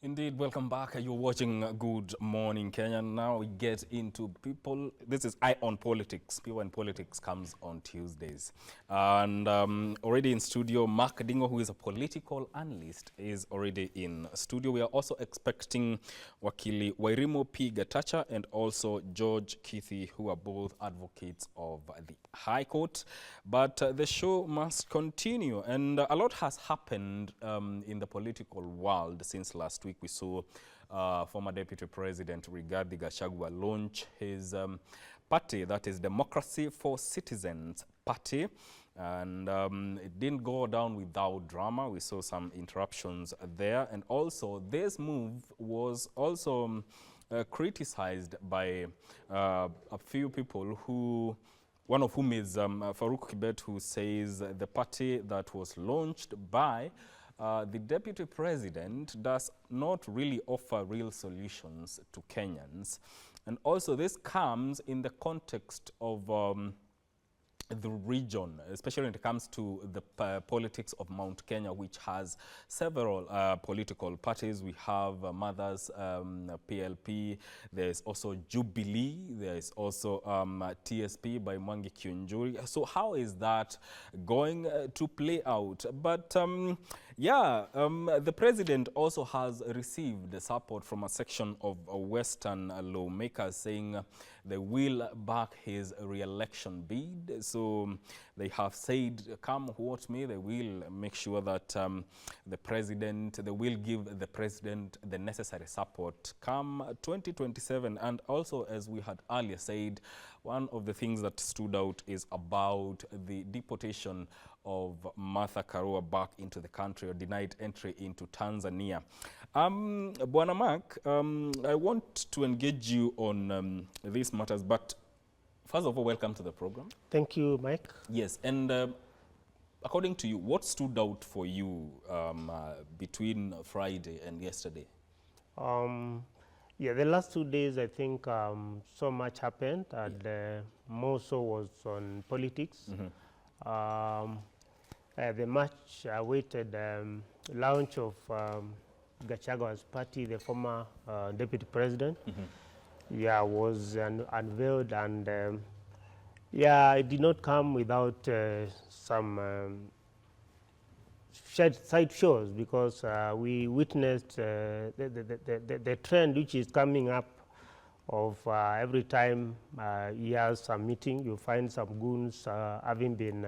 Indeed, welcome back. You're watching Good Morning Kenya. Now we get into people. This is Eye on Politics. People in Politics comes on Tuesdays. And already in studio, Mark Dingo, who is a political analyst, is already in studio. We are also expecting Wakili Wairimo P. Gatacha and also George Kithi, who are both advocates of the High Court. But the show must continue. And a lot has happened in the political world since last week. We saw former Deputy President Rigathi Gachagua launch his party, that is Democracy for Citizens Party. And it didn't go down without drama. We saw some interruptions there. And also, this move was also criticized by a few people who, one of whom is Farouk Kibet, who says the party that was launched by the Deputy President does not really offer real solutions to Kenyans. And also this comes in the context of the region, especially when it comes to the politics of Mount Kenya, which has several political parties. We have Mothers, PLP, there's also Jubilee, there's also TSP by Mwangi Kiunjuri. So how is that going to play out? But the president also has received support from a section of Western lawmakers saying they will back his re-election bid. So they have said, come what may, they will make sure that they will give the president the necessary support come 2027. And also, as we had earlier said, one of the things that stood out is about the deportation of Martha Karua back into the country, or denied entry into Tanzania. Bwana Mark, I want to engage you on these matters, but first of all, welcome to the program. Thank you, Mike. Yes, and according to you, what stood out for you between Friday and yesterday? The last 2 days, I think so much happened, and more so was on politics. The much awaited launch of Gachagua's party, the former deputy president, was unveiled, and it did not come without some side shows, because we witnessed the trend which is coming up of every time he has some meeting, you find some goons having been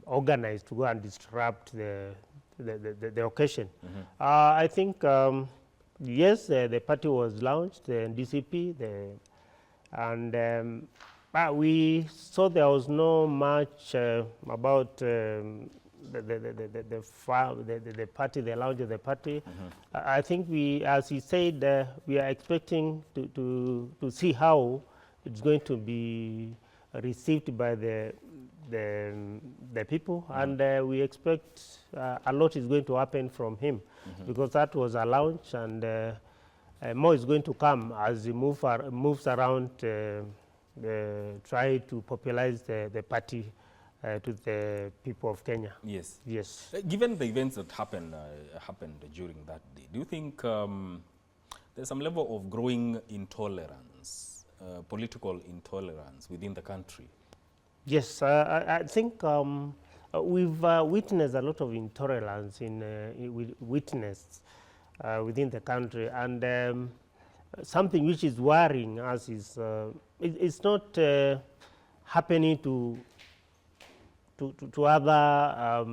organized to go and disrupt the occasion. I think, yes, the party was launched, the DCP, but we saw there was no much about the party, the launch of the party. I think as he said, we are expecting to see how it's going to be received by the people, and we expect a lot is going to happen from him, because that was a launch, and more is going to come as he moves around, try to popularize the party to the people of Kenya. Yes. Yes. Given the events that happened during that day, do you think there's some level of growing intolerance, political intolerance within the country? Yes, I think we've witnessed a lot of intolerance witnessed within the country, and something which is worrying us is it's not happening to other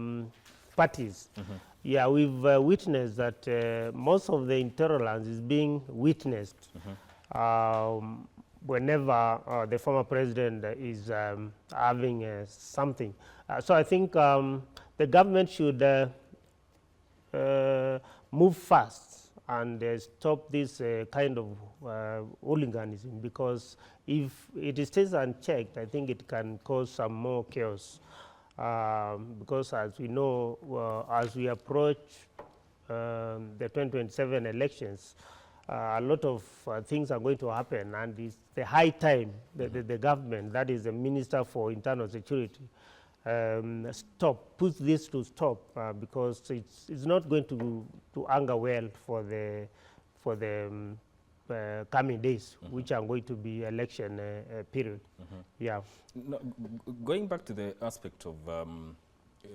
parties. Yeah, we've witnessed that most of the intolerance is being witnessed whenever the former president is having something. So I think the government should move fast and stop this kind of hooliganism, because if it stays unchecked, I think it can cause some more chaos. Because as we know, as we approach the 2027 elections, a lot of things are going to happen, and it's the high time that the government, that is the Minister for Internal Security, put this to stop, because it's not going to anger well for the coming days, which are going to be election period. Yeah. No, going back to the aspect of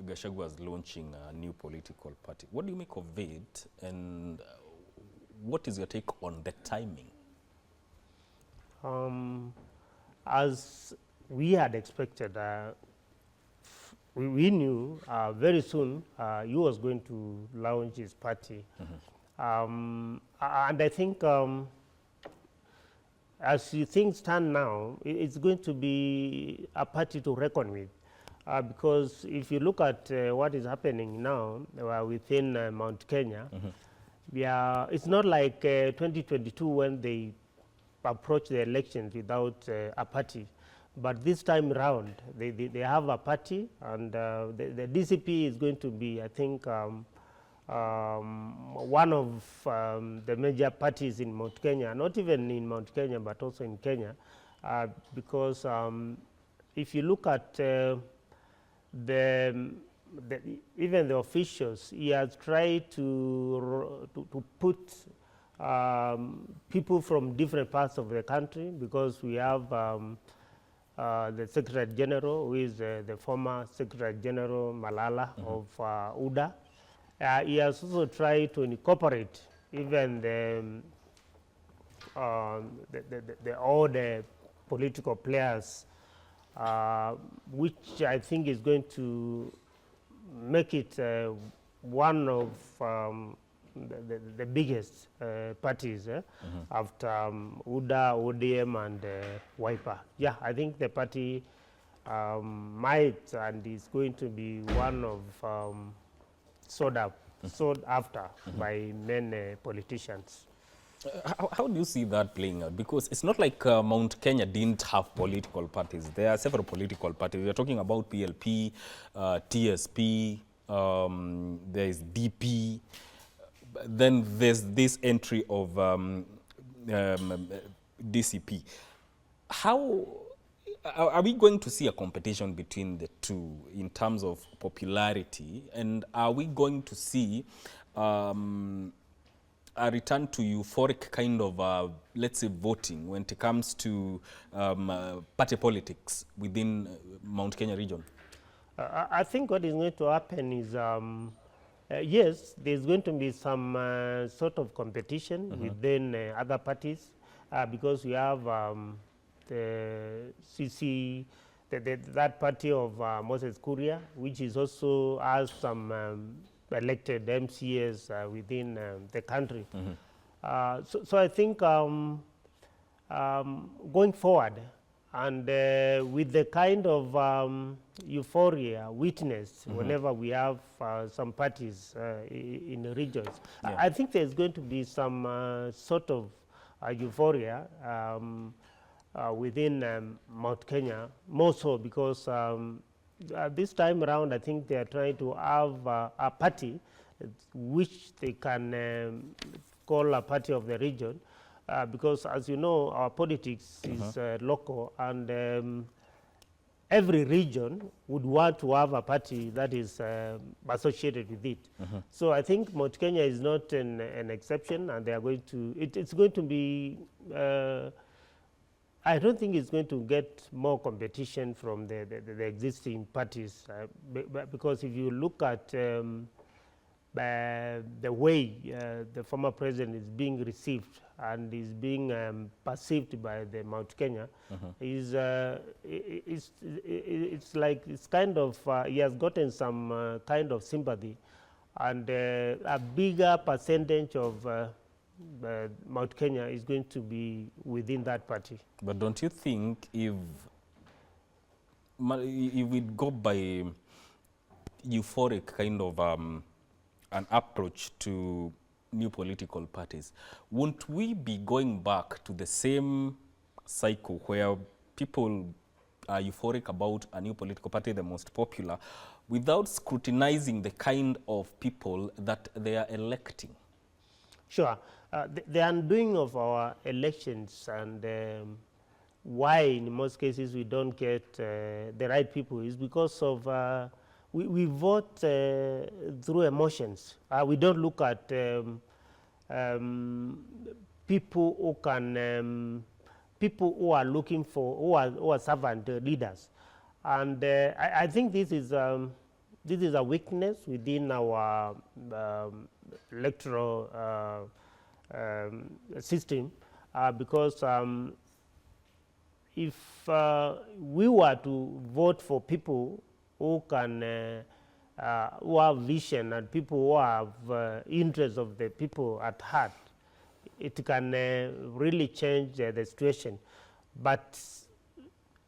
Gachagwa's launching a new political party, what do you make of it, and what is your take on the timing? As we had expected, we knew very soon he was going to launch his party. And I think as things stand now, it's going to be a party to reckon with. Because if you look at what is happening now within Mount Kenya, it's not like 2022 when they approached the elections without a party. But this time around, they have a party, and the DCP is going to be, I think, one of the major parties in Mount Kenya, not even in Mount Kenya, but also in Kenya, because if you look at even the officials, he has tried to put people from different parts of the country, because we have the Secretary General, who is the former Secretary General Malala of UDA. He has also tried to incorporate even all the political players, which I think is going to make it one of the biggest parties after UDA, ODM, and Wiper. Yeah, I think the party might and is going to be one of sought after by many politicians. How do you see that playing out? Because it's not like Mount Kenya didn't have political parties. There are several political parties. We are talking about PLP, TSP, there is DP, then there's this entry of DCP. How are we going to see a competition between the two in terms of popularity, and are we going to see a return to euphoric kind of, let's say, voting when it comes to party politics within Mount Kenya region? I think what is going to happen is, yes, there's going to be some sort of competition within other parties, because we have the CC, that party of Moses Kuria, which is also has some elected MCAs within the country. So I think going forward, and with the kind of euphoria witnessed whenever we have some parties in the regions, I think there's going to be some sort of euphoria within Mount Kenya, more so because this time around, I think they are trying to have a party which they can call a party of the region, because, as you know, our politics is local, and every region would want to have a party that is associated with it. So I think Mount Kenya is not an exception, and they are going to. It's going to be. I don't think it's going to get more competition from the existing parties, because if you look at the way the former president is being received and is being perceived by the Mount Kenya, it's like it's kind of he has gotten some kind of sympathy, and a bigger percentage of Mount Kenya is going to be within that party. But don't you think if we go by euphoric kind of an approach to new political parties, won't we be going back to the same cycle where people are euphoric about a new political party, the most popular, without scrutinizing the kind of people that they are electing? Sure. The undoing of our elections and why in most cases we don't get the right people is because of we vote through emotions. We don't look at people who can people who are looking for who are servant leaders, and I think this is a weakness within our electoral system, because if we were to vote for people who can who have vision and people who have interests of the people at heart, it can really change the situation. But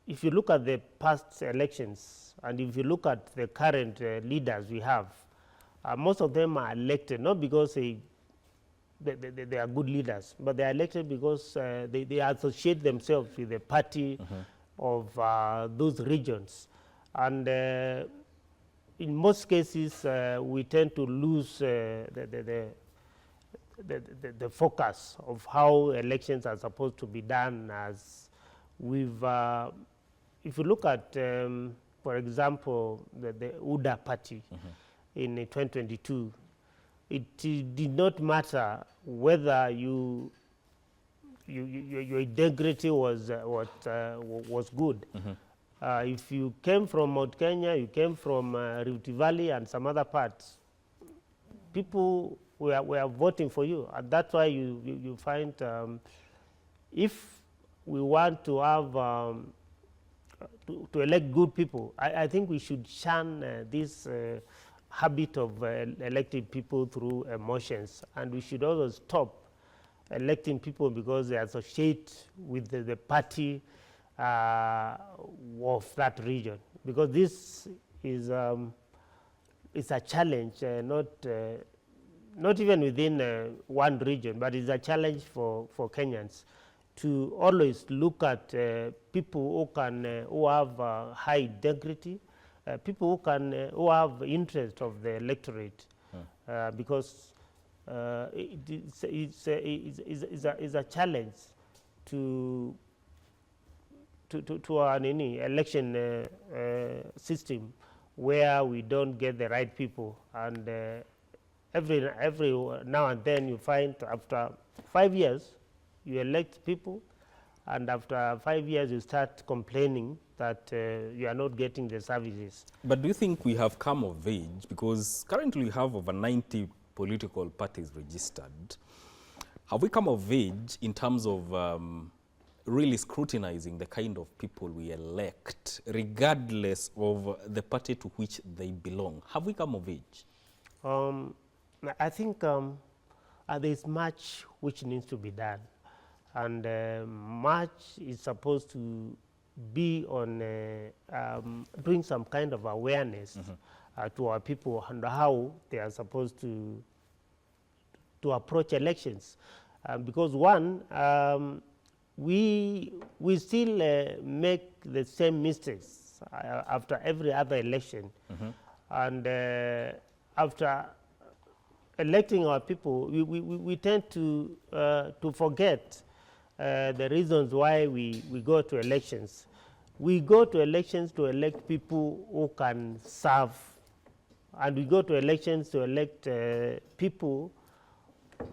if you look at the past elections and if you look at the current leaders we have, most of them are elected not because they are good leaders, but they are elected because they associate themselves with the party of those regions. And in most cases, we tend to lose the focus of how elections are supposed to be done. As we've, if you look at, for example, the UDA party in 2022, it did not matter whether your integrity was was good. If you came from Mount Kenya, you came from Rift Valley and some other parts, people were voting for you, and that's why you find if we want to have to elect good people, I think we should shun this habit of electing people through emotions, and we should also stop electing people because they associate with the party of that region, because this is it's a challenge, not even within one region, but it's a challenge for Kenyans to always look at people who can who have high integrity, people who can who have interest of the electorate, because it's a challenge to any election system where we don't get the right people, and every now and then you find after 5 years you elect people, and after 5 years you start complaining that you are not getting the services. But do you think we have come of age? Because currently we have over 90 political parties registered. Have we come of age in terms of really scrutinizing the kind of people we elect, regardless of the party to which they belong? Have we come of age? I think there's much which needs to be done, and much is supposed to be on doing some kind of awareness to our people and how they are supposed to approach elections, because one, we still make the same mistakes after every other election, and after electing our people, we tend to forget the reasons why we go to elections. We go to elections to elect people who can serve, and we go to elections to elect people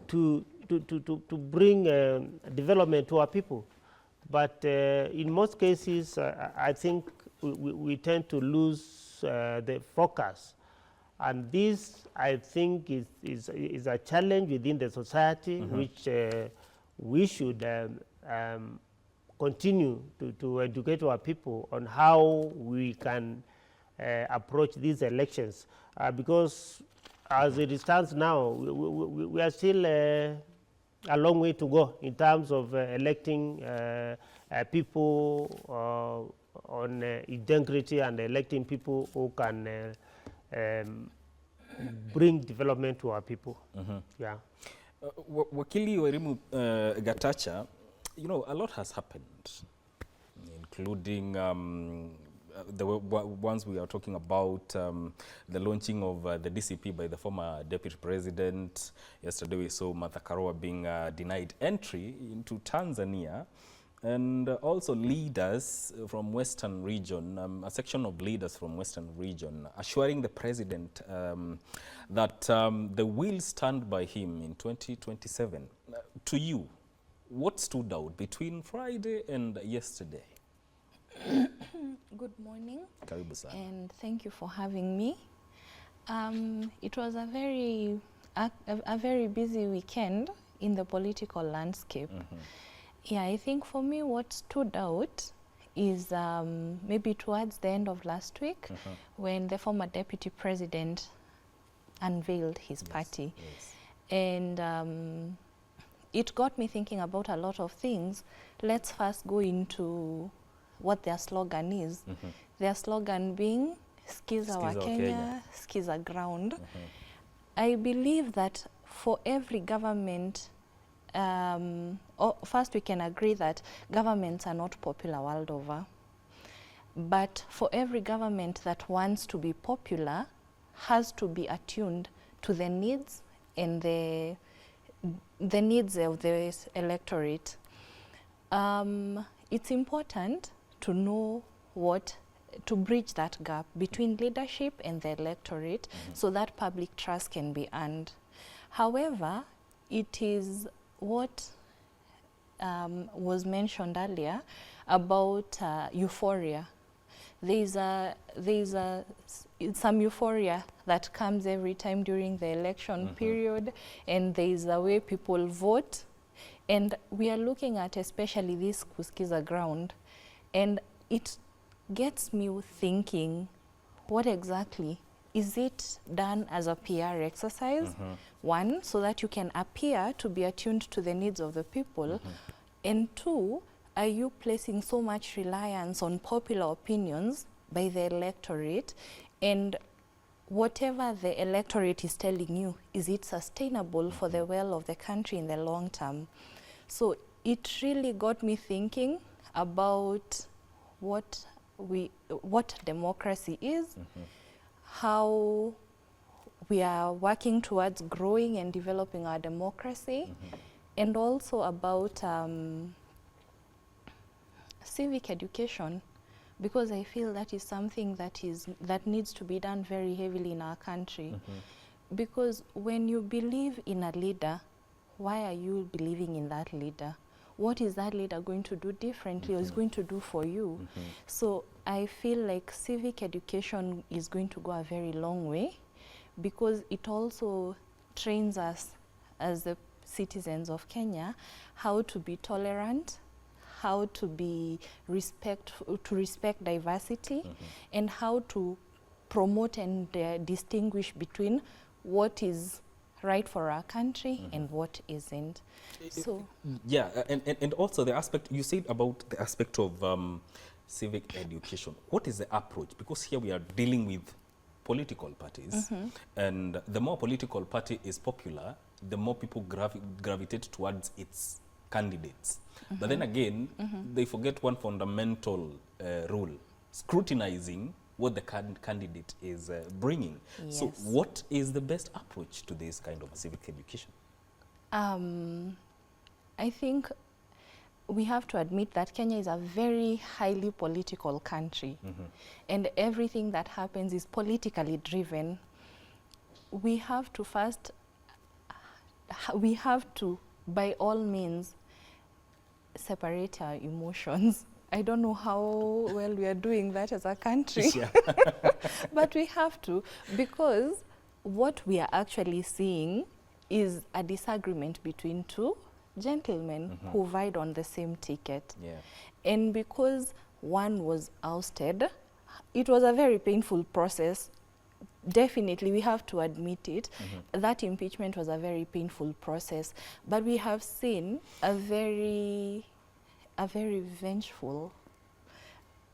to bring development to our people. But in most cases, I think we tend to lose the focus, and this, I think, is a challenge within the society, which we should continue to educate our people on how we can approach these elections, because as it stands now, we are still a long way to go in terms of electing people on integrity and electing people who can bring development to our people. Yeah. Wakili Wairimu Gatacha, you know, a lot has happened, including the ones we are talking about, the launching of the DCP by the former Deputy President. Yesterday we saw Martha Karua being denied entry into Tanzania. And also leaders from Western region, a section of leaders from Western region assuring the president that they will stand by him in 2027. To you, what stood out between Friday and yesterday? Good morning. Karibu sana. And thank you for having me. It was a very busy weekend in the political landscape. Yeah, I think for me what stood out is maybe towards the end of last week when the former deputy president unveiled his party. And it got me thinking about a lot of things. Let's first go into what their slogan is. Their slogan being Skiza wa Kenya, Skiza ground. I believe that for every government, first we can agree that governments are not popular world over. But for every government that wants to be popular has to be attuned to the needs and the needs of the electorate. It's important to know to bridge that gap between leadership and the electorate so that public trust can be earned. However, it is what was mentioned earlier about euphoria. There's some euphoria that comes every time during the election period, and there's a way people vote. And we are looking at especially this Kuskiza ground, and it gets me thinking, what exactly? Is it done as a PR exercise? One, so that you can appear to be attuned to the needs of the people. And two, are you placing so much reliance on popular opinions by the electorate? And whatever the electorate is telling you, is it sustainable for the well of the country in the long term? So it really got me thinking about what democracy is, how we are working towards growing and developing our democracy, and also about civic education, because I feel that is something that needs to be done very heavily in our country. Because when you believe in a leader, why are you believing in that leader? What is that leader going to do differently or is going to do for you? So I feel like civic education is going to go a very long way, because it also trains us as the citizens of Kenya how to be tolerant, how to respect diversity, and how to promote and distinguish between what is right for our country and what isn't. So yeah, and also the aspect you said about the aspect of civic education. What is the approach? Because here we are dealing with political parties, and the more political party is popular, the more people gravitate towards its candidates. But then again, they forget one fundamental rule: scrutinizing what the candidate is bringing. Yes. So what is the best approach to this kind of civic education? I think we have to admit that Kenya is a very highly political country, and everything that happens is politically driven. We have to, by all means, separate our emotions. I don't know how well we are doing that as a country, but we have to, because what we are actually seeing is a disagreement between two gentlemen who vied on the same ticket. And because one was ousted, it was a very painful process. Definitely, we have to admit it. That impeachment was a very painful process, but we have seen a very vengeful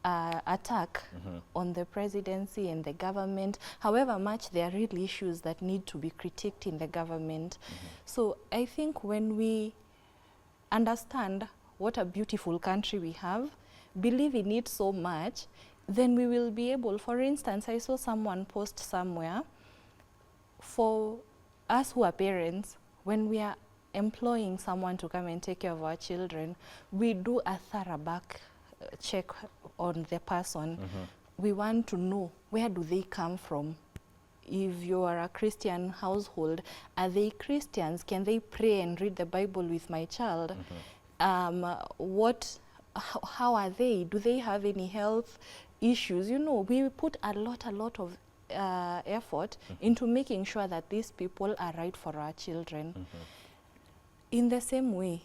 attack on the presidency and the government. However much there are real issues that need to be critiqued in the government. So I think when we understand what a beautiful country we have, believe in it so much, then we will be able, for instance, I saw someone post somewhere, for us who are parents, when we are employing someone to come and take care of our children, we do a thorough back check on the person. We want to know, where do they come from? If you are a Christian household, are they Christians? Can they pray and read the Bible with my child? How are they? Do they have any health issues? You know, we put a lot of effort into making sure that these people are right for our children. In the same way,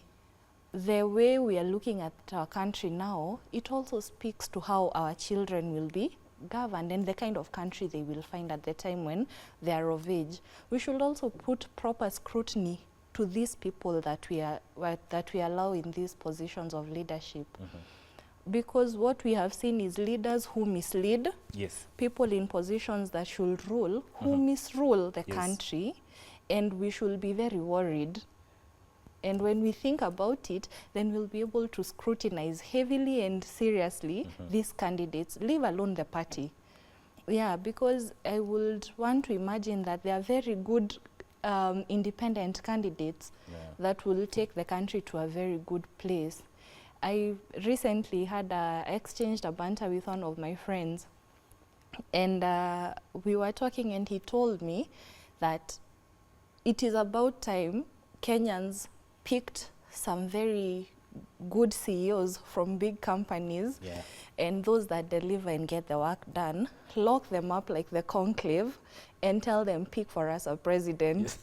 the way we are looking at our country now, it also speaks to how our children will be governed and the kind of country they will find at the time when they are of age. We should also put proper scrutiny to these people that we allow in these positions of leadership. Because what we have seen is leaders who mislead, people in positions that should rule, who misrule the country, and we should be very worried. And when we think about it, then we'll be able to scrutinize heavily and seriously these candidates, leave alone the party. Yeah, because I would want to imagine that they are very good independent candidates that will take the country to a very good place. I recently had exchanged a banter with one of my friends, and we were talking, and he told me that it is about time Kenyans picked some very good CEOs from big companies, and those that deliver and get the work done, lock them up like the conclave and tell them, pick for us a president.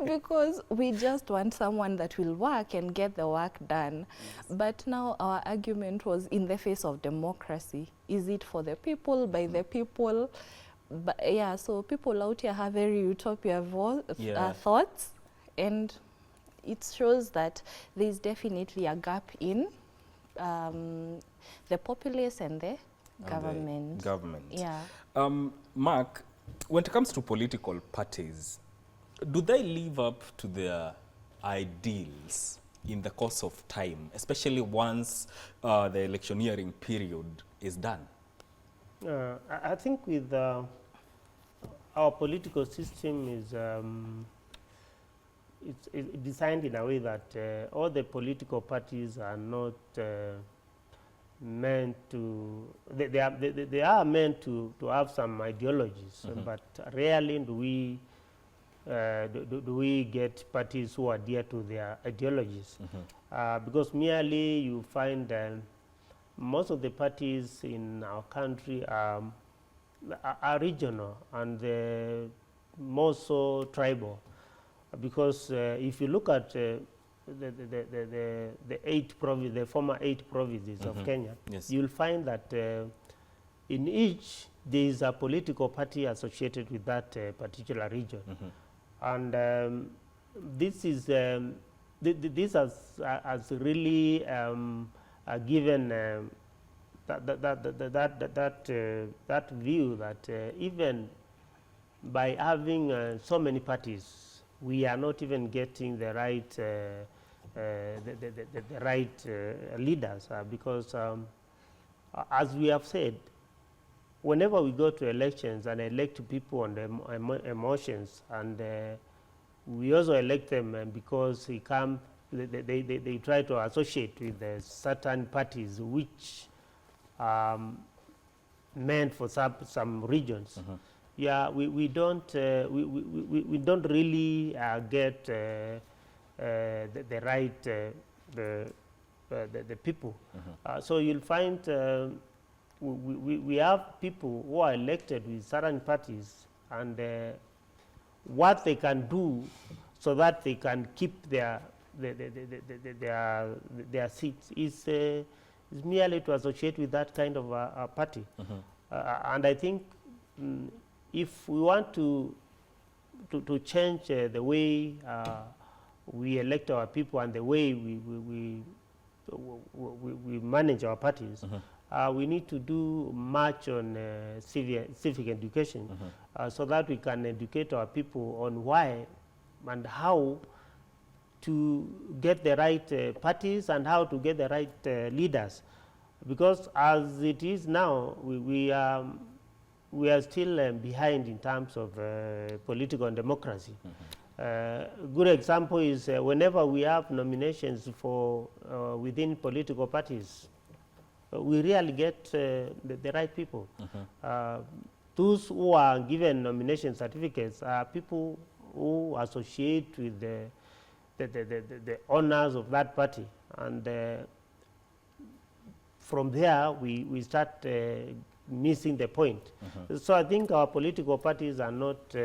Because we just want someone that will work and get the work done. But now our argument was in the face of democracy. Is it for the people, by the people? But yeah, so people out here have very utopia thoughts, and it shows that there is definitely a gap in the populace and the government. Yeah. Mark, when it comes to political parties, do they live up to their ideals in the course of time, especially once the electioneering period is done? I think with our political system is it's designed in a way that all the political parties are not meant to, they are meant to have some ideologies, but rarely do we get parties who adhere to their ideologies. Because merely you find most of the parties in our country are regional and more so tribal. Because if you look at the former 8 provinces of Kenya, you'll find that in each there is a political party associated with that particular region. And this is this has really given that view that even by having so many parties, we are not even getting the right the right leaders, because as we have said, whenever we go to elections and elect people on the emotions, and we also elect them because they try to associate with certain parties which meant for some regions. Yeah, we don't really get the right the people. So you'll find we have people who are elected with certain parties, and what they can do so that they can keep their seats is merely to associate with that kind of a party. And I think if we want to change the way we elect our people and the way we manage our parties, we need to do much on civic education, so that we can educate our people on why and how to get the right parties and how to get the right leaders. Because as it is now, we are still behind in terms of political democracy. A good example is whenever we have nominations for within political parties, we really get the right people. Those who are given nomination certificates are people who associate with the owners of that party, and from there we start missing the point. So I think our political parties are not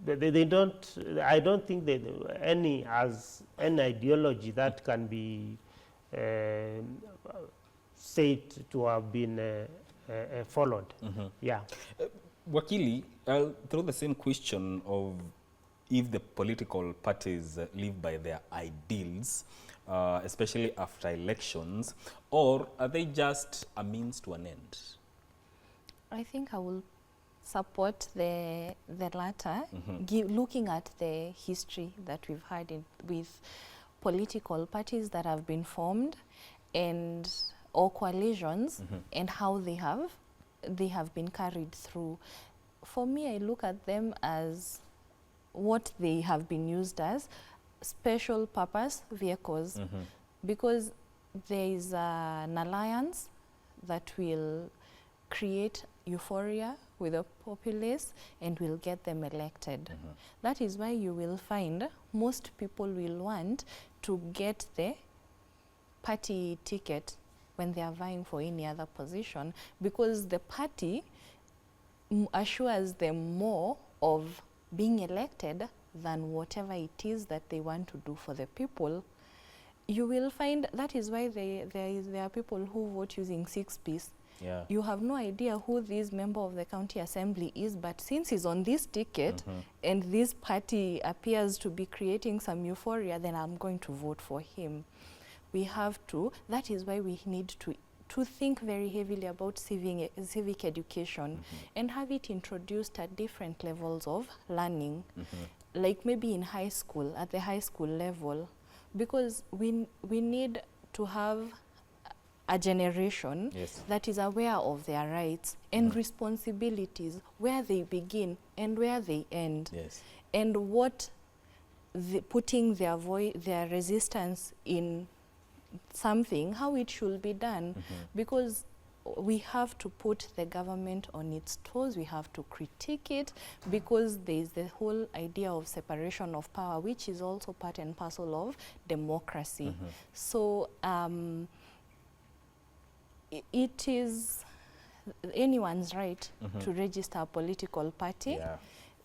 they don't, I don't think that any has any ideology that can be said to have been followed. Yeah. Wakili, I'll throw the same question of if the political parties live by their ideals, especially after elections, or are they just a means to an end? I think I will support the latter, looking at the history that we've had with political parties that have been formed and or coalitions and how they have been carried through. For me, I look at them as what they have been used as, special purpose vehicles, because there is an alliance that will create euphoria with the populace and will get them elected. That is why you will find most people will want to get the party ticket when they are vying for any other position, because the party assures them more of being elected than whatever it is that they want to do for the people. You will find that is why there are people who vote using 6Ps. Yeah. You have no idea who this member of the county assembly is, but since he's on this ticket and this party appears to be creating some euphoria, then I'm going to vote for him. We have to, that is why we need to think very heavily about civic education and have it introduced at different levels of learning, like maybe in high school, at the high school level, because we need to have a generation that is aware of their rights and responsibilities, where they begin and where they end, and what putting their resistance in something, how it should be done, because we have to put the government on its toes, we have to critique it, because there is the whole idea of separation of power, which is also part and parcel of democracy. So it is anyone's right to register a political party.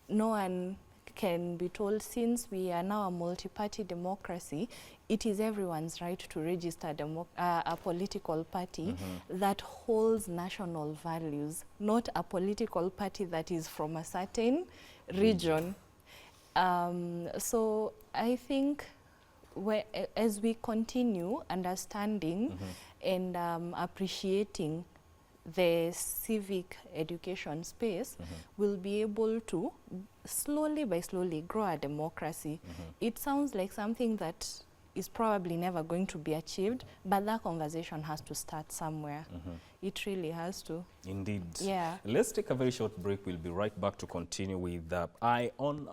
No one can be told, since we are now a multi-party democracy, it is everyone's right to register a political party that holds national values, not a political party that is from a certain region. So I think as we continue understanding and appreciating the civic education space, we'll be able to slowly by slowly grow our democracy. It sounds like something that is probably never going to be achieved, but that conversation has to start somewhere. It really has to. Indeed. Yeah. Let's take a very short break. We'll be right back to continue with Eye on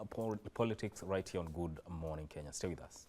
Politics right here on Good Morning Kenya. Stay with us.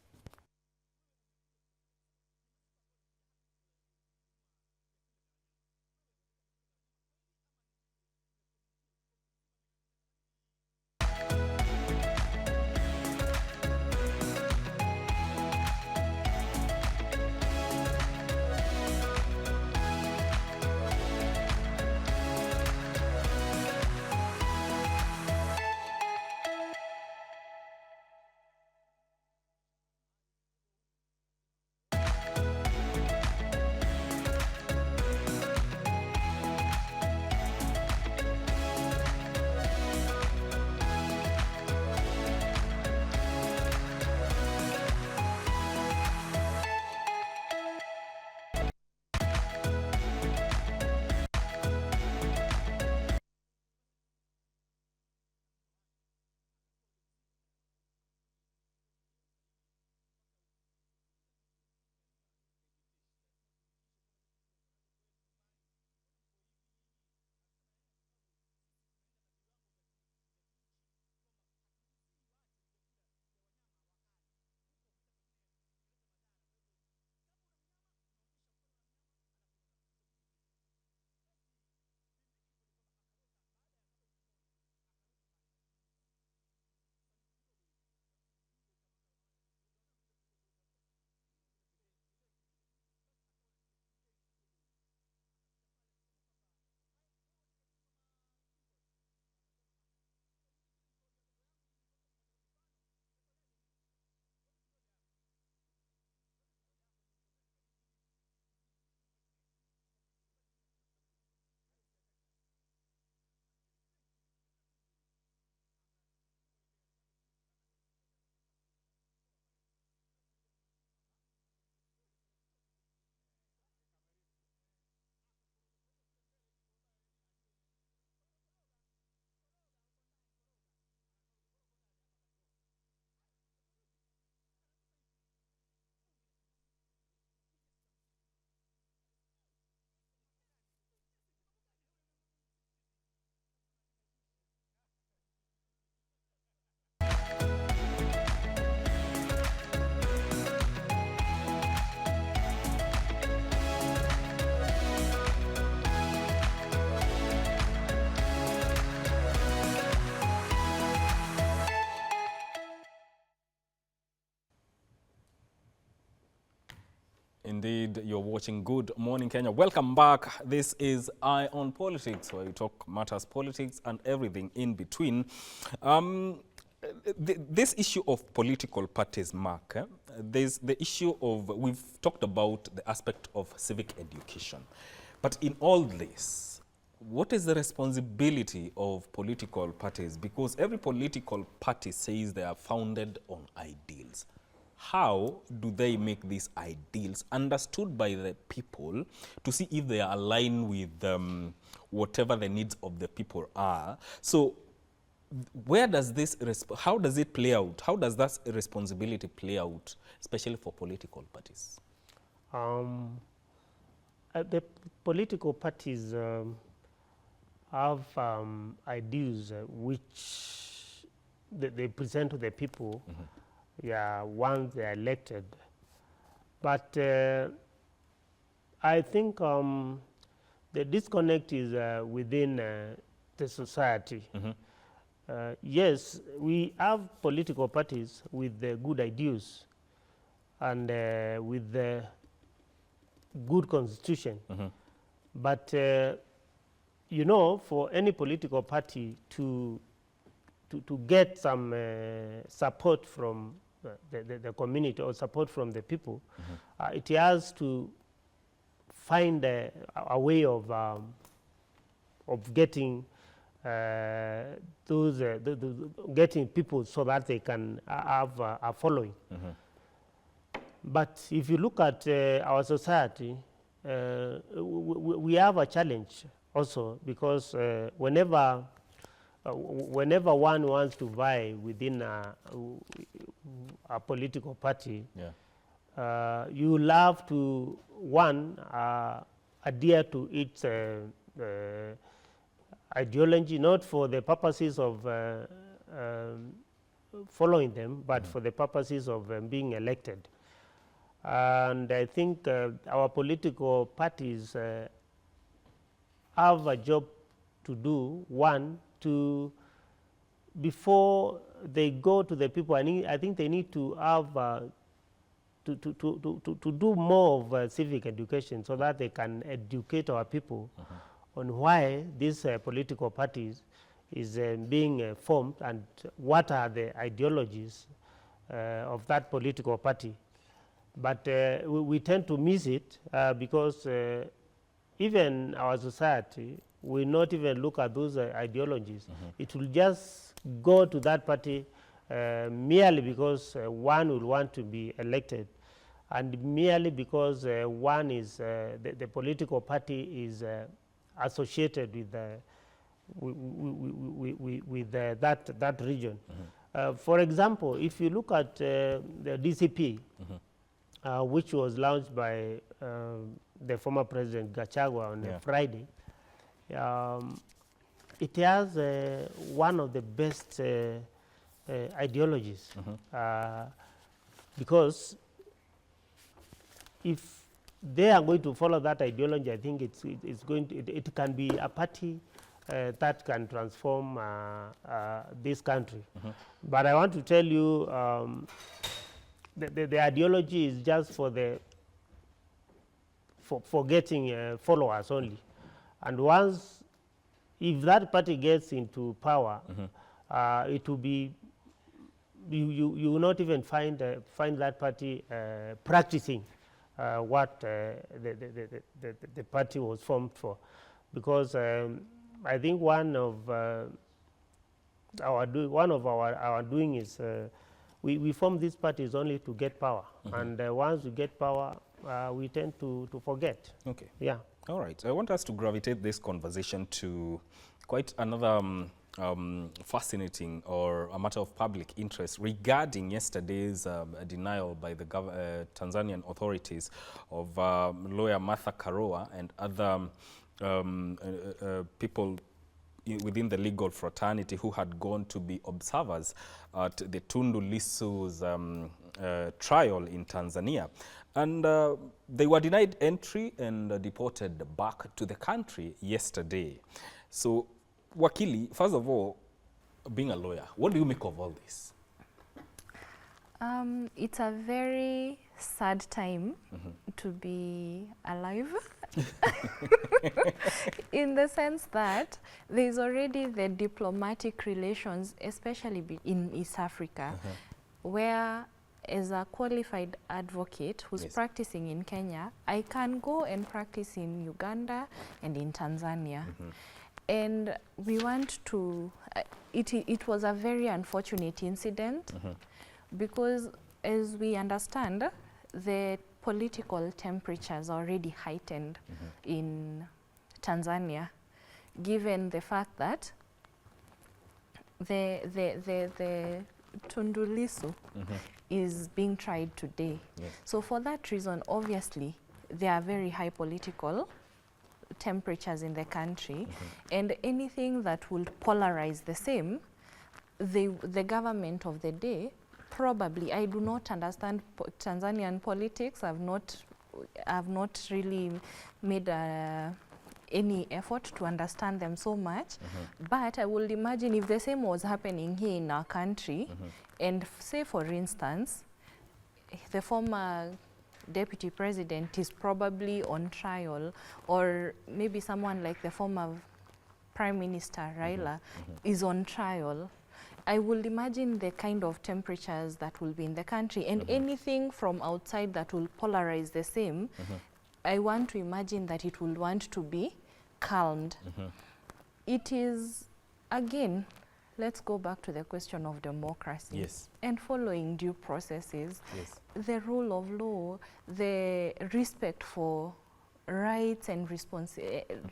Indeed, you're watching Good Morning Kenya. Welcome back. This is Eye on Politics, where we talk matters politics and everything in between. This issue of political parties, Mark, there's the issue of, we've talked about the aspect of civic education. But in all this, what is the responsibility of political parties? Because every political party says they are founded on ideals. How do they make these ideals understood by the people to see if they are aligned with whatever the needs of the people are? So where does this, how does it play out? How does that responsibility play out, especially for political parties? The political parties have ideals which they present to the people. Yeah, once they are elected. But I think the disconnect is within the society. Yes, we have political parties with good ideas and with the good constitution. But you know, for any political party to get some support from the community or support from the people, it has to find a way of getting getting people so that they can have a following. But if you look at our society, we have a challenge also, because whenever one wants to vie within a political party, you will have to, one, adhere to its ideology, not for the purposes of following them, but for the purposes of being elected. And I think our political parties have a job to do. One, to, before they go to the people, I think they need to have to do more of civic education, so that they can educate our people on why these political parties is being formed and what are the ideologies of that political party. But we tend to miss it because even our society will not even look at those ideologies. It will just go to that party merely because one will want to be elected, and merely because one is the political party is associated with that region. For example, if you look at the DCP, which was launched by the former President Gachagua on Friday, it has one of the best ideologies, because if they are going to follow that ideology, I think it's going to, it can be a party that can transform this country. But I want to tell you, the ideology is just for getting followers only. And once, if that party gets into power, it will be, you will not even find that party practicing what the party was formed for. Because I think one of our doing is we form these parties only to get power, and once we get power, we tend to forget. Okay. Yeah. All right. I want us to gravitate this conversation to quite another fascinating or a matter of public interest regarding yesterday's denial by the Tanzanian authorities of lawyer Martha Karua and other people within the legal fraternity who had gone to be observers at the Tundu Lissu's trial in Tanzania. And they were denied entry and deported back to the country yesterday. So, Wakili, first of all, being a lawyer, what do you make of all this? It's a very sad time to be alive in the sense that there's already the diplomatic relations, especially in East Africa, where as a qualified advocate who's practicing in Kenya, I can go and practice in Uganda and in Tanzania. And we want to, it was a very unfortunate incident because as we understand, the political temperatures are already heightened in Tanzania, given the fact that the Tundu Lissu is being tried today. So for that reason, obviously, there are very high political temperatures in the country, and anything that will polarize the same, the government of the day, probably, I do not understand Tanzanian politics. I've not really made any effort to understand them so much, but I will imagine if the same was happening here in our country, and say for instance, the former deputy president is probably on trial, or maybe someone like the former prime minister, Raila, is on trial, I will imagine the kind of temperatures that will be in the country, and anything from outside that will polarize the same, I want to imagine that it will want to be calmed. It is, again, let's go back to the question of democracy and following due processes, the rule of law, the respect for rights and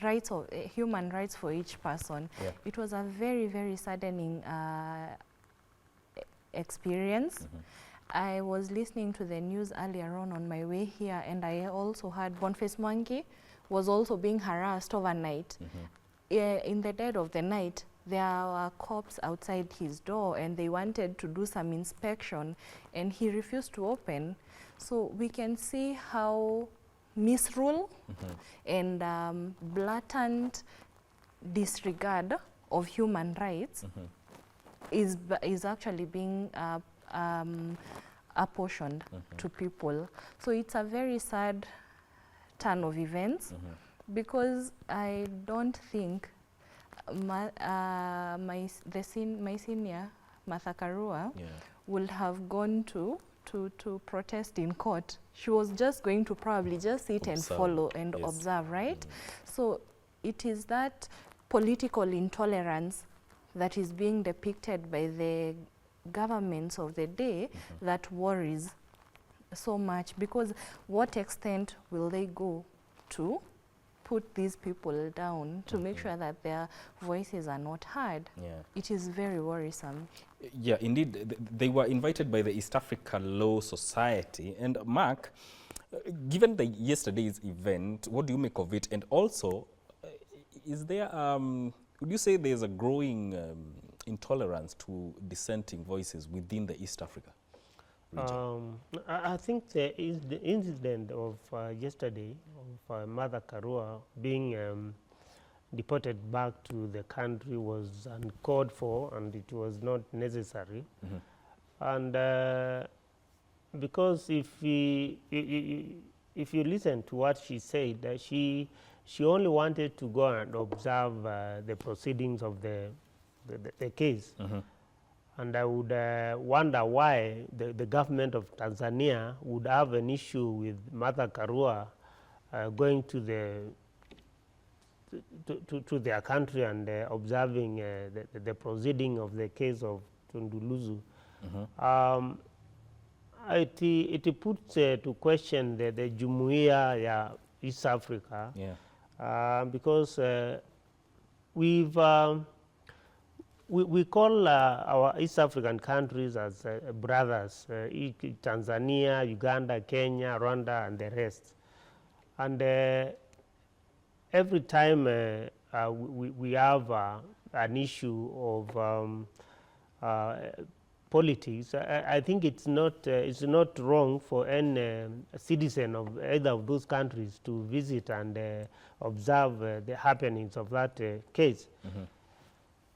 rights of human rights for each person. It was a very, very saddening experience. I was listening to the news earlier on my way here, and I also heard Boniface Mwangi was also being harassed overnight. In the dead of the night, there were cops outside his door, and they wanted to do some inspection, and he refused to open. So we can see how misrule and blatant disregard of human rights is actually being apportioned to people. So it's a very sad turn of events, because I don't think my senior, Martha Karua, would have gone to protest in court. She was just going to probably just sit and follow and observe, right? So it is that political intolerance that is being depicted by the governments of the day that worries so much, because what extent will they go to put these people down to make sure that their voices are not heard? It is very worrisome. Yeah, indeed. They were invited by the East Africa Law Society. And Mark, given the yesterday's event, what do you make of it? And also, is there, would you say there's a growing intolerance to dissenting voices within the East Africa region? I think the incident of yesterday of Mother Karua being deported back to the country was uncalled for, and it was not necessary. And because if you listen to what she said, she only wanted to go and observe the proceedings of the case. And I would wonder why the government of Tanzania would have an issue with Martha Karua going to their country and observing the proceeding of the case of Tundu Lissu. It puts to question the Jumuiya ya East Africa, because we call our East African countries as brothers, Tanzania, Uganda, Kenya, Rwanda, and the rest. And every time we have an issue of politics, I think it's not wrong for any citizen of either of those countries to visit and observe the happenings of that case.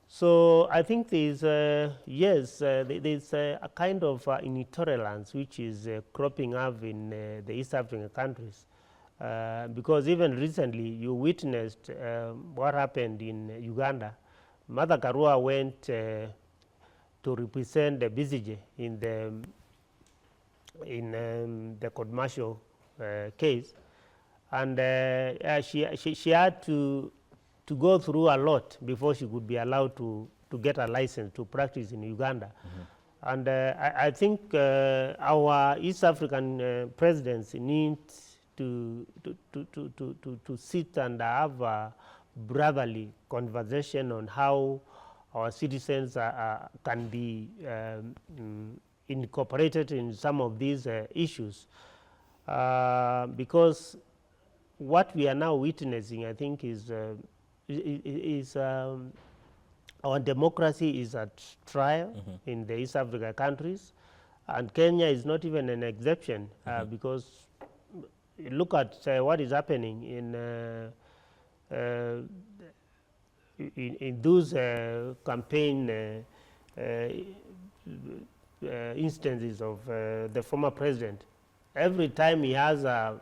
So I think there's yes, there's a kind of intolerance which is cropping up in the East African countries, because even recently you witnessed what happened in Uganda. Mother Karua went to represent the BCJ in the commercial case, and she had to go through a lot before she could be allowed to get a license to practice in Uganda. And I think our East African presidents need to sit and have a brotherly conversation on how our citizens can be incorporated in some of these issues, because what we are now witnessing, I think, is our democracy is at trial in the East Africa countries, and Kenya is not even an exception, because look at what is happening in those campaign instances of the former president. Every time he has a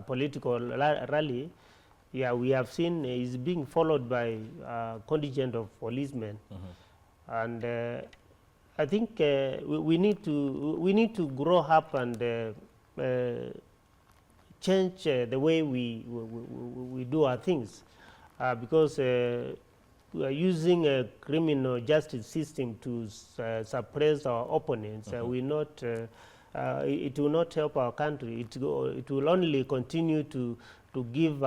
political rally, yeah, we have seen he's being followed by a contingent of policemen, and I think we need to grow up and change the way we do our things, because we are using a criminal justice system to suppress our opponents. We not it will not help our country. It will only continue to give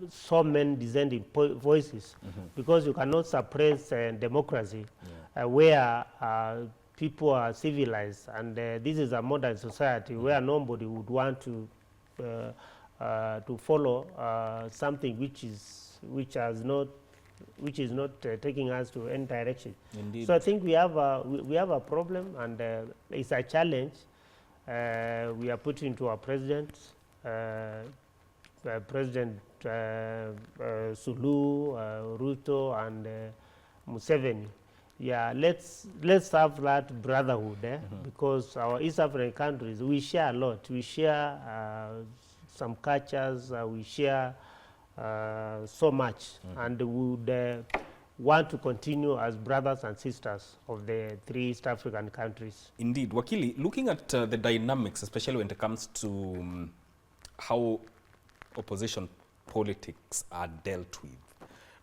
so many dissenting voices, because you cannot suppress democracy where people are civilized, and this is a modern society where nobody would want to follow something which is not taking us to any direction. Indeed. So I think we have a problem, and it's a challenge we are putting to our president, President Sulu, Ruto, and Museveni. Yeah, let's have that brotherhood, because our East African countries, we share a lot. We share some cultures, we share so much, and we would want to continue as brothers and sisters of the three East African countries. Indeed. Wakili, looking at the dynamics, especially when it comes to how opposition politics are dealt with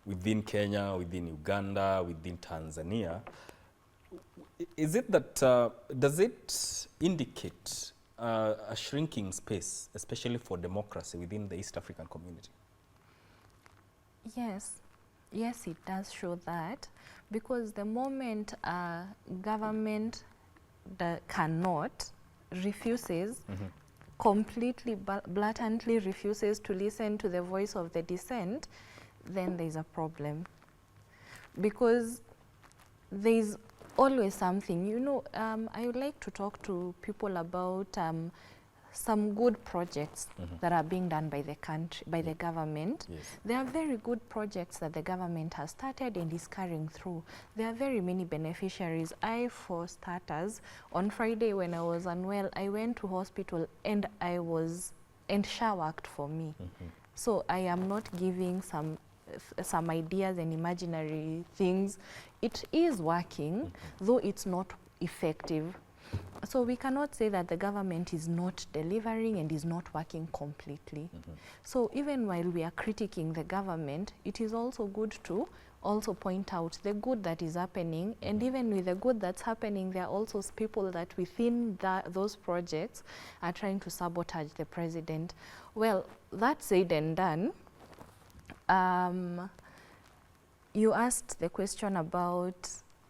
within Kenya, within Uganda, within Tanzania, is it that, does it indicate a shrinking space, especially for democracy within the East African community? Yes, yes, it does show that, because the moment a government that cannot, refuses, completely blatantly refuses to listen to the voice of the dissent, then there's a problem, because there's always something, you know. I would like to talk to people about some good projects that are being done by the country, by the government. Yes. There are very good projects that the government has started and is carrying through. There are very many beneficiaries. For starters, on Friday when I was unwell, I went to hospital and SHA worked for me. So I am not giving some ideas and imaginary things. It is working, though it's not effective. So we cannot say that the government is not delivering and is not working completely. So even while we are critiquing the government, it is also good to also point out the good that is happening, and even with the good that's happening, there are also people that within those projects are trying to sabotage the president. Well, that said and done, you asked the question about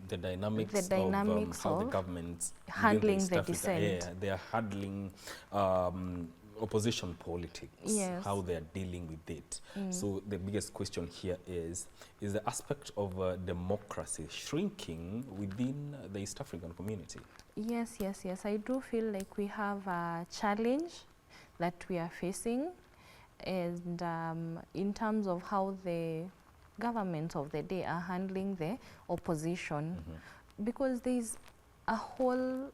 the dynamics of how the government's handling the Africa, dissent. yeah, they are handling opposition politics, Yes. how they are dealing with it. So the biggest question here is the aspect of democracy shrinking within the East African community? Yes, yes, yes. I do feel like we have a challenge that we are facing, and in terms of how the governments of the day are handling the opposition. Because there's a whole,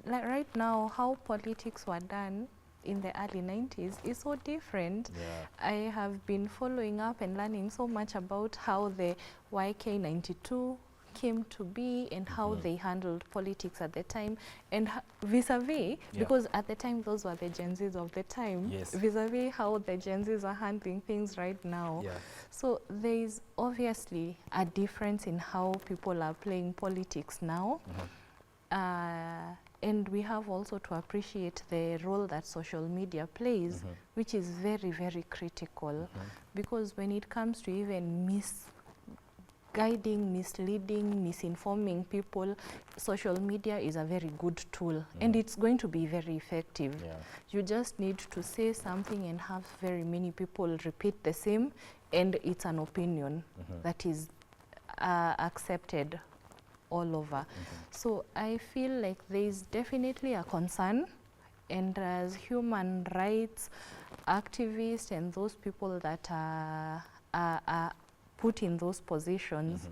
like right now, how politics were done in the early 90s is so different. I have been following up and learning so much about how the YK92 came to be and how they handled politics at the time, and vis-a-vis, because at the time those were the Gen Zs of the time, vis-a-vis how the Gen Zs are handling things right now. So there is obviously a difference in how people are playing politics now. And we have also to appreciate the role that social media plays, which is very, very critical. Because when it comes to even misguiding, misleading, misinforming people, social media is a very good tool, and it's going to be very effective. You just need to say something and have very many people repeat the same, and it's an opinion that is accepted all over. So I feel like there is definitely a concern, and as human rights activists and those people that are put in those positions,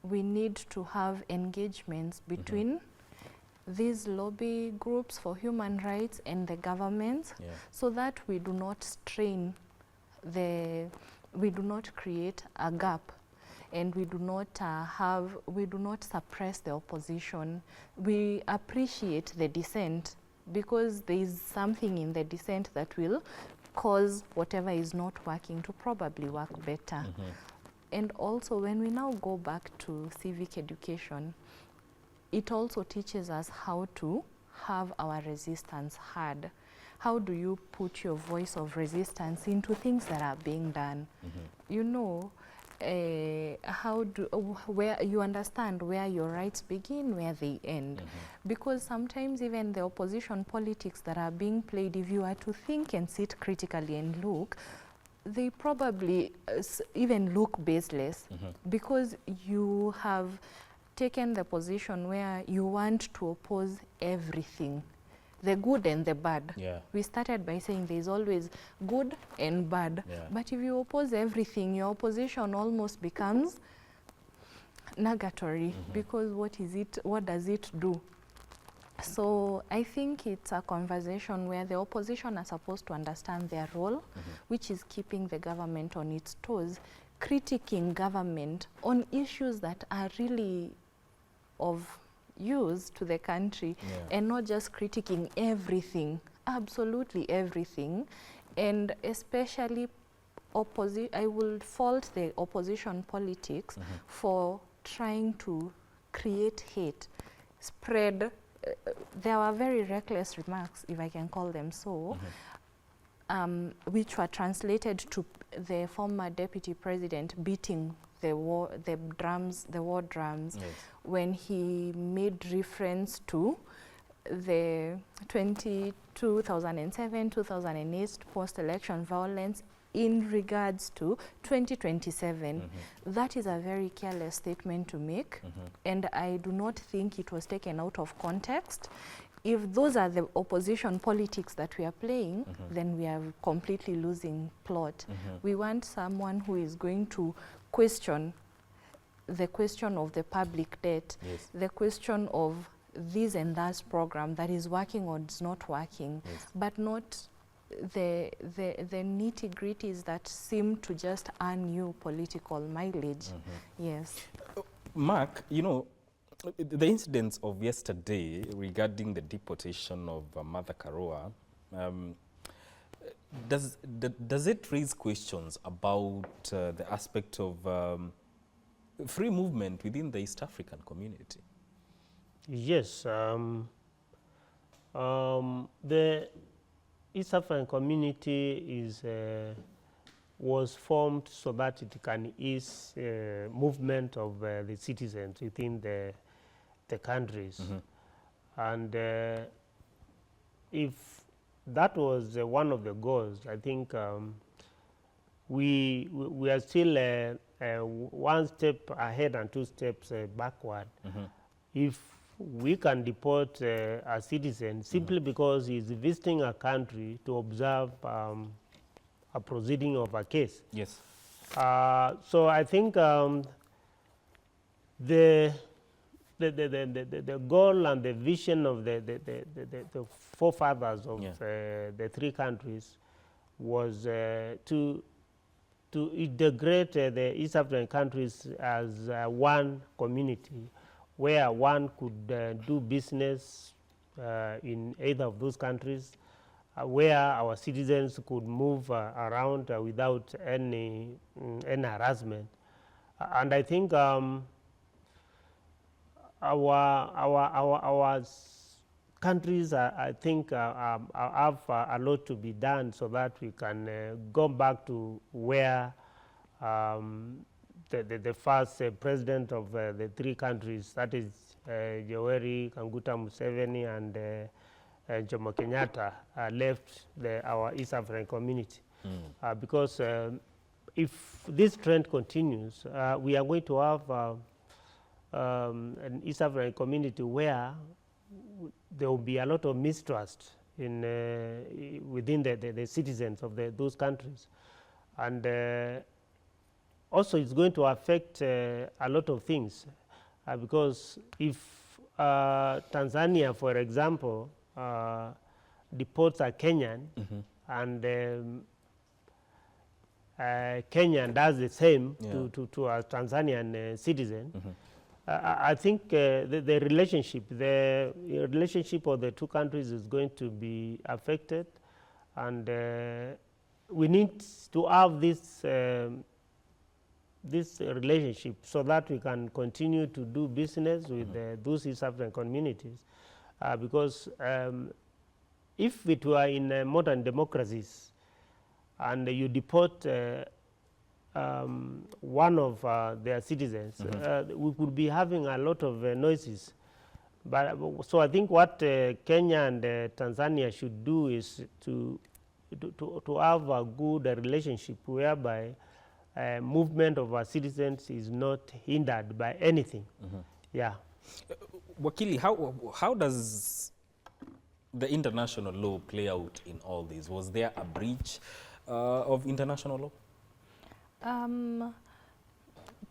we need to have engagements between these lobby groups for human rights and the governments, so that we do not strain we do not create a gap, and we do not suppress the opposition. We appreciate the dissent, because there is something in the dissent that will cause whatever is not working to probably work better. And also, when we now go back to civic education, it also teaches us how to have our resistance heard. How do you put your voice of resistance into things that are being done? You know, where you understand where your rights begin, where they end. Because sometimes even the opposition politics that are being played, if you are to think and sit critically and look, they probably even look baseless, because you have taken the position where you want to oppose everything, the good and the bad. We started by saying there's always good and bad, but if you oppose everything, your opposition almost becomes negatory, because what does it do? So I think it's a conversation where the opposition are supposed to understand their role, which is keeping the government on its toes, critiquing government on issues that are really of use to the country, and not just critiquing everything, absolutely everything. And especially I will fault the opposition politics for trying to create hate, spread. There were very reckless remarks, if I can call them so, which were translated to the former deputy president beating the war drums, when he made reference to the 2007-2008 post-election violence in regards to 2027. That is a very careless statement to make, and I do not think it was taken out of context. If those are the opposition politics that we are playing, then we are completely losing plot. We want someone who is going to question the question of the public debt, the question of this and that program that is working or is not working, but not the nitty-gritties that seem to just earn you political mileage. Mark, you know, the incidents of yesterday regarding the deportation of Mother Karua, does it raise questions about the aspect of free movement within the East African community? Yes, the East African community was formed so that it can ease movement of the citizens within the countries. And if that was one of the goals, I think we are still one step ahead and two steps backward. If we can deport a citizen simply because he is visiting a country to observe a proceeding of a case, So I think the goal and the vision of the forefathers of the three countries was to integrate the East African countries as one community where one could do business in either of those countries, where our citizens could move around without any harassment. And I think our countries, I think, have a lot to be done so that we can go back to where the first president of the three countries, that is Yoweri Kaguta Museveni and Jomo Kenyatta, left our East African community. Because if this trend continues, we are going to have an East African community where there will be a lot of mistrust in within the citizens of those countries, and also it's going to affect a lot of things, because if Tanzania, for example, deports a Kenyan, and Kenya does the same to a Tanzanian citizen, I think the relationship of the two countries is going to be affected, and we need to have this relationship so that we can continue to do business with those East African communities, because if it were in modern democracies and you deport one of their citizens, we could be having a lot of noises. But so I think what Kenya and Tanzania should do is to have a good relationship whereby movement of our citizens is not hindered by anything. Yeah. Wakili, how does the international law play out in all this? Was there a breach of international law?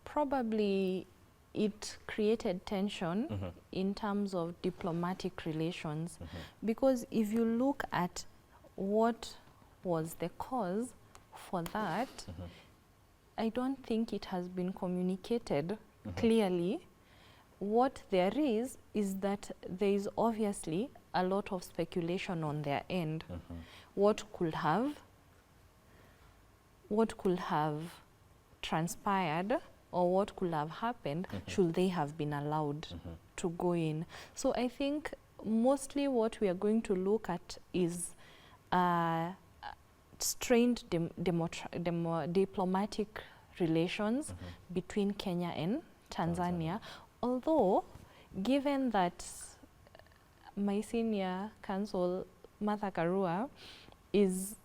Probably it created tension in terms of diplomatic relations, because if you look at what was the cause for that, I don't think it has been communicated clearly. What there is that there is obviously a lot of speculation on their end. What could have transpired, or what could have happened should they have been allowed to go in. So I think mostly what we are going to look at is strained diplomatic relations between Kenya and Tanzania. Although, given that my senior counsel, Martha Karua, is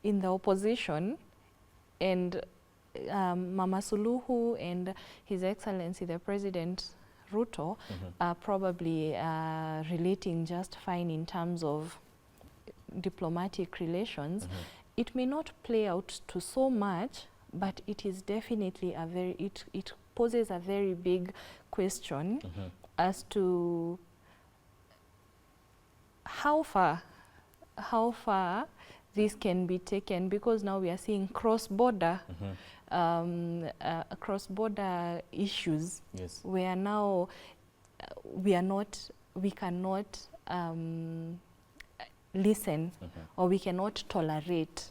in the opposition, and Mama Suluhu and His Excellency the President Ruto are probably relating just fine in terms of diplomatic relations, it may not play out to so much, but it is definitely a very, it poses a very big question as to how far this can be taken, because now we are seeing cross-border cross-border issues where now we cannot listen or we cannot tolerate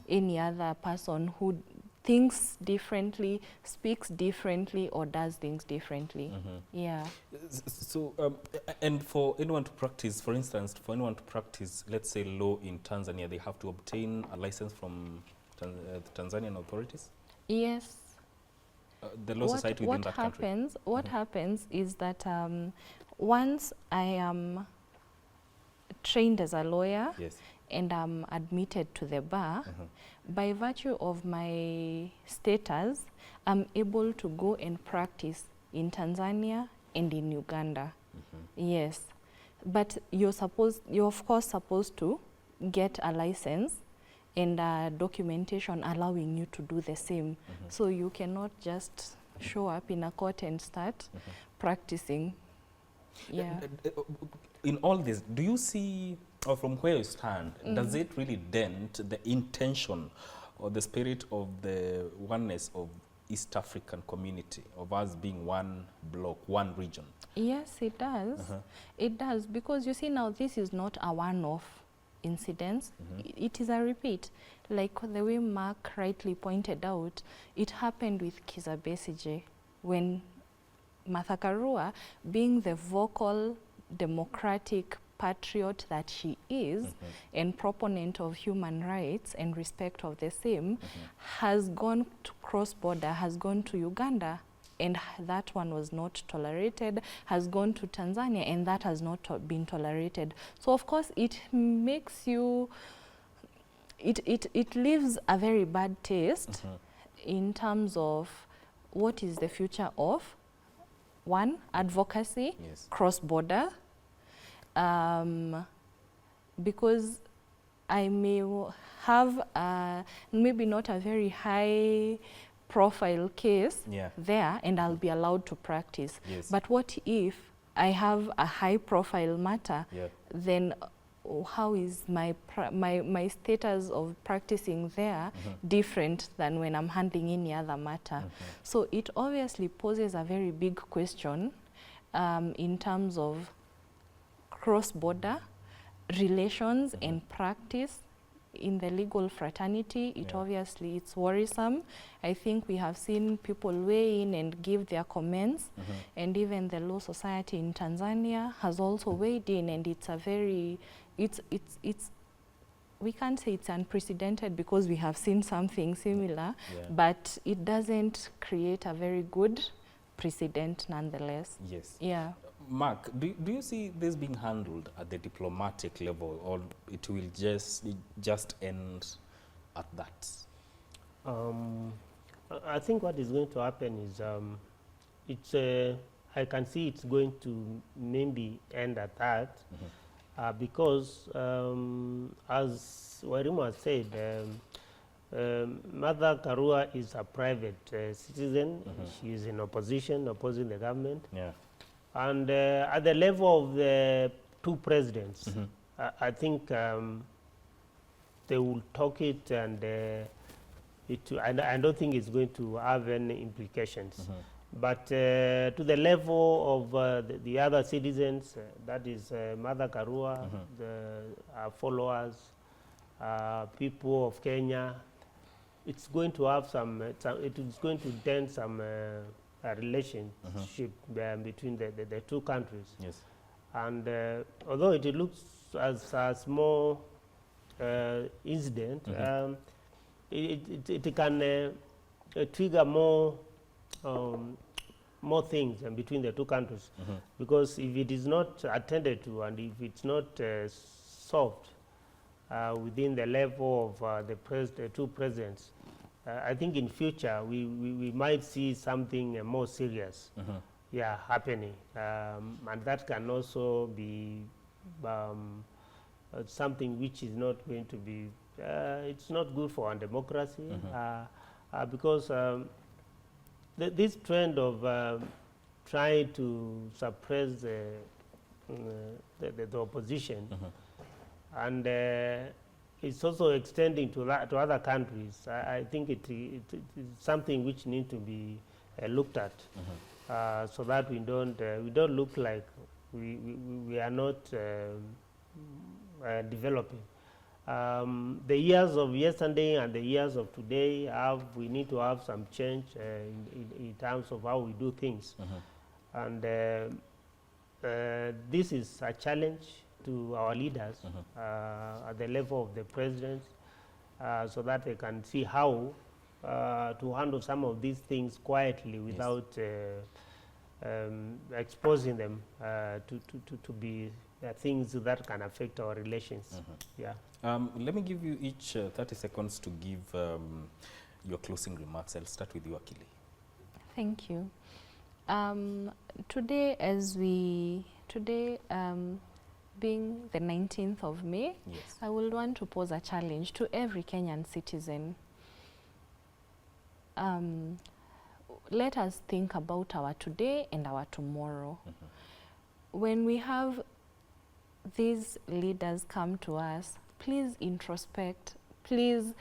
any other person who thinks differently, speaks differently, or does things differently. Yeah. So, and for anyone to practice, for instance, let's say, law in Tanzania, they have to obtain a license from the Tanzanian authorities? Yes. The law society within that country. What happens is that once I am trained as a lawyer, and I'm admitted to the bar, by virtue of my status, I'm able to go and practice in Tanzania and in Uganda. Yes. But you're of course supposed to get a license and documentation allowing you to do the same. So you cannot just show up in a court and start practicing. Yeah. In all this, do you see, or from where you stand, does it really dent the intention or the spirit of the oneness of East African community, of us being one block, one region? Yes, it does. It does, because you see now this is not a one-off incident. It is a repeat. Like the way Mark rightly pointed out, it happened with Kizza Besigye when Martha Karua, being the vocal democratic patriot that she is and proponent of human rights and respect of the same, has gone to cross-border, has gone to Uganda, and that one was not tolerated, has gone to Tanzania, and that has not been tolerated. So of course it makes you, it leaves a very bad taste in terms of what is the future of, one, advocacy, cross-border, because I may have maybe not a very high profile case there, and I'll be allowed to practice. But what if I have a high profile matter? Then how is my status of practicing there different than when I'm handling any other matter? So it obviously poses a very big question in terms of cross-border relations and practice in the legal fraternity. It obviously, it's worrisome. I think we have seen people weigh in and give their comments, and even the Law Society in Tanzania has also weighed in, and it's a very, it's we can't say it's unprecedented because we have seen something similar, but it doesn't create a very good precedent nonetheless. Yeah. Mark, do you see this being handled at the diplomatic level, or it will just end at that? I think what is going to happen is I can see it's going to maybe end at that, because as Wairimu said, Martha Karua is a private citizen. She is in opposition, opposing the government. And at the level of the two presidents, I think they will talk it, and I don't think it's going to have any implications. But to the level of the other citizens, that is Martha Karua, our followers, people of Kenya, it's going to have it is going to dent some relationship between the two countries. And although it looks as a small incident, it can trigger more things between the two countries, because if it is not attended to and if it's not solved within the level of the two presidents, I think in future we might see something more serious happening, and that can also be something which is not going to be, it's not good for our democracy, because this trend of trying to suppress the opposition, and it's also extending to other countries. I think it is something which needs to be looked at, so that we don't look like we are not developing. The years of yesterday and the years of today, we need to have some change in terms of how we do things, and this is a challenge to our leaders at the level of the presidents, so that they can see how to handle some of these things quietly without exposing them to be things that can affect our relations. Let me give you each 30 seconds to give your closing remarks. I'll start with you, Akili. Thank you. Today, being the 19th of May, Yes. I would want to pose a challenge to every Kenyan citizen. Let us think about our today and our tomorrow. When we have these leaders come to us, please introspect, please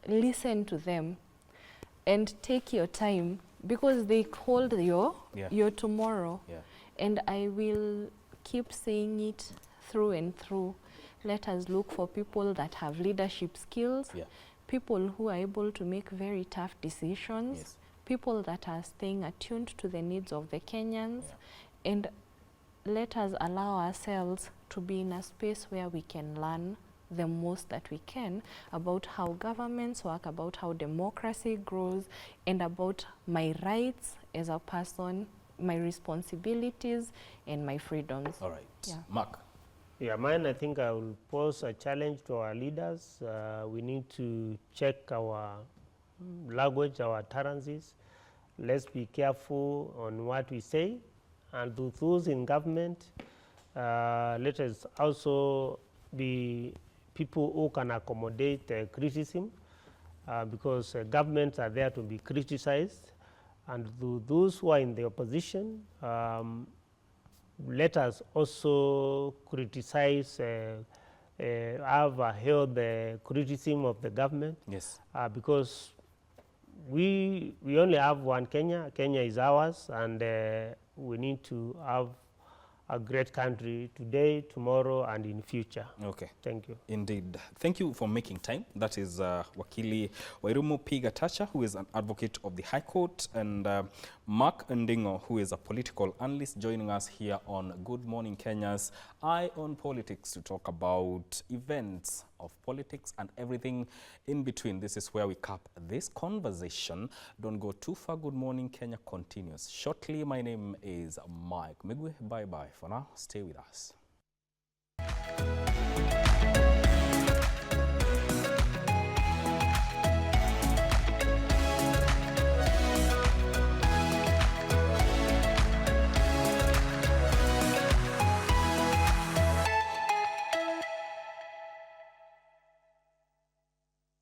listen to them and take your time, because they hold your tomorrow. Yeah. And I will keep saying it through and through. Let us look for people that have leadership skills, Yeah. people who are able to make very tough decisions, Yes. people that are staying attuned to the needs of the Kenyans, Yeah. and let us allow ourselves to be in a space where we can learn the most that we can about how governments work, about how democracy grows, and about my rights as a person, my responsibilities, and my freedoms. All right. Yeah. Mark. Yeah, mine, I think I will pose a challenge to our leaders. We need to check our language, our utterances. Let's be careful on what we say. And to those in government, let us also be people who can accommodate criticism, because governments are there to be criticized. And to those who are in the opposition, let us also criticize, have held the criticism of the government. Yes. Because we only have one Kenya. Kenya is ours, and we need to have a great country today, tomorrow, and in future. Okay. Thank you. Indeed. Thank you for making time. That is Wakili Wairumu P. Gatacha, who is an advocate of the High Court, and Mark Ndingo, who is a political analyst, joining us here on Good Morning Kenya's Eye on Politics to talk about events of politics and everything in between. This is where we cap this conversation. Don't go too far. Good Morning Kenya continues shortly. My name is Mike Migwe. Bye-bye for now. Stay with us.